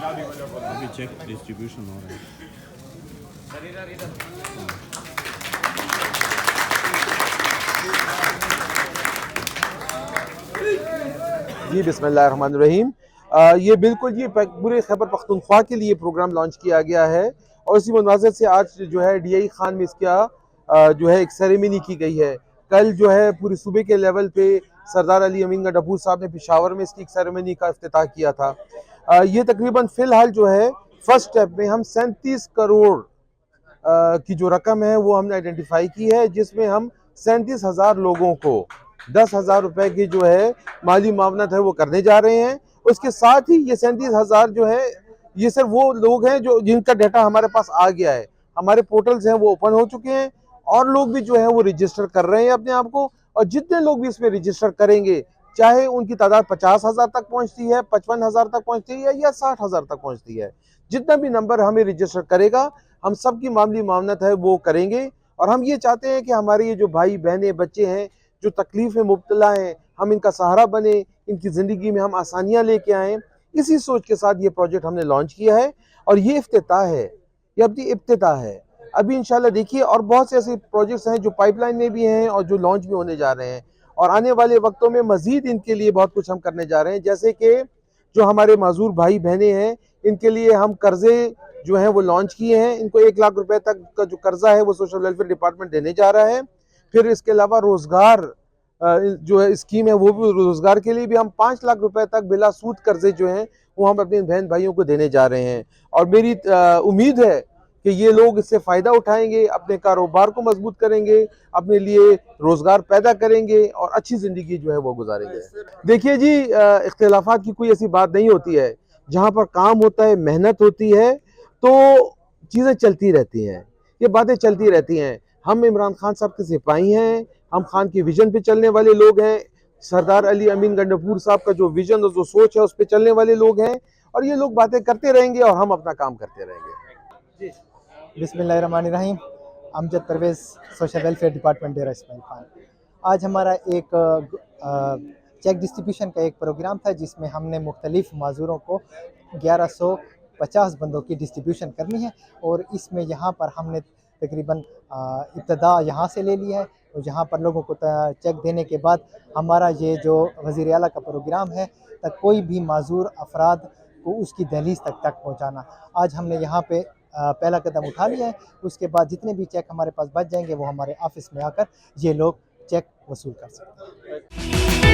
अभी check distribution हो रहा है। जी बिस्मिल्लाहिर्रहमानिर्रहीम। ये बिल्कुल ये पूरे खैबर पख्तूनख्वा के लिए प्रोग्राम लॉन्च किया गया है और इसी मुनासिबत से आज जो है DI खान में इसका जो है एक सेरेमनी की गई है। कल जो है पूरे सूबे के लेवल पे सरदार अली अमीन गंडापुर साहब ने पेशावर में इसकी एक सेरेमनी का इफ्तिताह किया था। ये तकरीबन फ़िलहाल जो है फर्स्ट स्टेप में हम 37 करोड़ की जो रकम है वो हमने आइडेंटिफाई की है, जिसमें हम 37,000 लोगों को 10,000 रुपए की जो है माली मावनत है वो करने जा रहे हैं। उसके साथ ही ये 37,000 जो है ये सिर्फ वो लोग हैं जो जिनका डाटा हमारे पास आ गया है, हमारे पोर्टल्स हैं वो ओपन हो चुके हैं और लोग भी जो है वो रजिस्टर कर रहे हैं अपने आप को। और जितने लोग भी इसमें रजिस्टर करेंगे, चाहे उनकी तादाद 50,000 तक पहुंचती है, 55,000 तक पहुंचती है या 60,000 तक पहुंचती है, जितना भी नंबर हमें रजिस्टर करेगा हम सब की मामली मामनत है वो करेंगे। और हम ये चाहते हैं कि हमारे ये जो भाई बहनें बच्चे हैं जो तकलीफ में मुब्तला हैं, हम इनका सहारा बने, इनकी ज़िंदगी में हम आसानियाँ लेके आएँ। इसी सोच के साथ ये प्रोजेक्ट हमने लॉन्च किया है और ये इफ्तिताह है, ये अपनी इब्तिदा है। अभी इंशाल्लाह देखिए और बहुत से ऐसे प्रोजेक्ट्स हैं जो पाइपलाइन में भी हैं और जो लॉन्च भी होने जा रहे हैं और आने वाले वक्तों में मज़ीद इनके लिए बहुत कुछ हम करने जा रहे हैं। जैसे कि जो हमारे माजूर भाई बहनें हैं इनके लिए हम कर्जे जो हैं वो लॉन्च किए हैं। इनको 1 लाख रुपए तक का जो कर्जा है वो सोशल वेलफेयर डिपार्टमेंट देने जा रहा है। फिर इसके अलावा रोजगार जो है स्कीम है वो भी, रोजगार के लिए भी हम 5 लाख रुपए तक बिला सूद कर्जे जो हैं वो हम अपने बहन भाइयों को देने जा रहे हैं। और मेरी उम्मीद है कि ये लोग इससे फ़ायदा उठाएंगे, अपने कारोबार को मजबूत करेंगे, अपने लिए रोज़गार पैदा करेंगे और अच्छी ज़िंदगी जो है वो गुजारेंगे। देखिए जी, इख्तिलाफात की कोई ऐसी बात नहीं होती है। जहाँ पर काम होता है, मेहनत होती है, तो चीज़ें चलती रहती हैं, ये बातें चलती रहती हैं। हम इमरान खान साहब के सिपाही हैं, हम खान के विजन पे चलने वाले लोग हैं। सरदार अली अमीन गंडापुर साहब का जो विजन और जो सोच है उस पर चलने वाले लोग हैं और ये लोग बातें करते रहेंगे और हम अपना काम करते रहेंगे। बिस्मिल्लाहिर्रहमानिर्रहीम। Amjad Parvez, social welfare department, Dera Ismail Khan. आज हमारा एक चेक डिस्ट्रीब्यूशन का एक प्रोग्राम था जिसमें हमने मुख्तलिफ माजूरों को 1150 बंदों की डिस्ट्रीब्यूशन करनी है और इसमें यहाँ पर हमने तकरीबन इब्तदा यहाँ से ले लिया है और जहाँ पर लोगों को चेक देने के बाद हमारा ये जो वज़ीर आला का प्रोग्राम है तक कोई भी माजूर अफराद को उसकी दहलीज तक पहुँचाना। आज हमने यहाँ पे पहला कदम उठा लिया है। उसके बाद जितने भी चेक हमारे पास बच जाएंगे वो हमारे ऑफिस में आकर ये लोग चेक वसूल कर सकते हैं।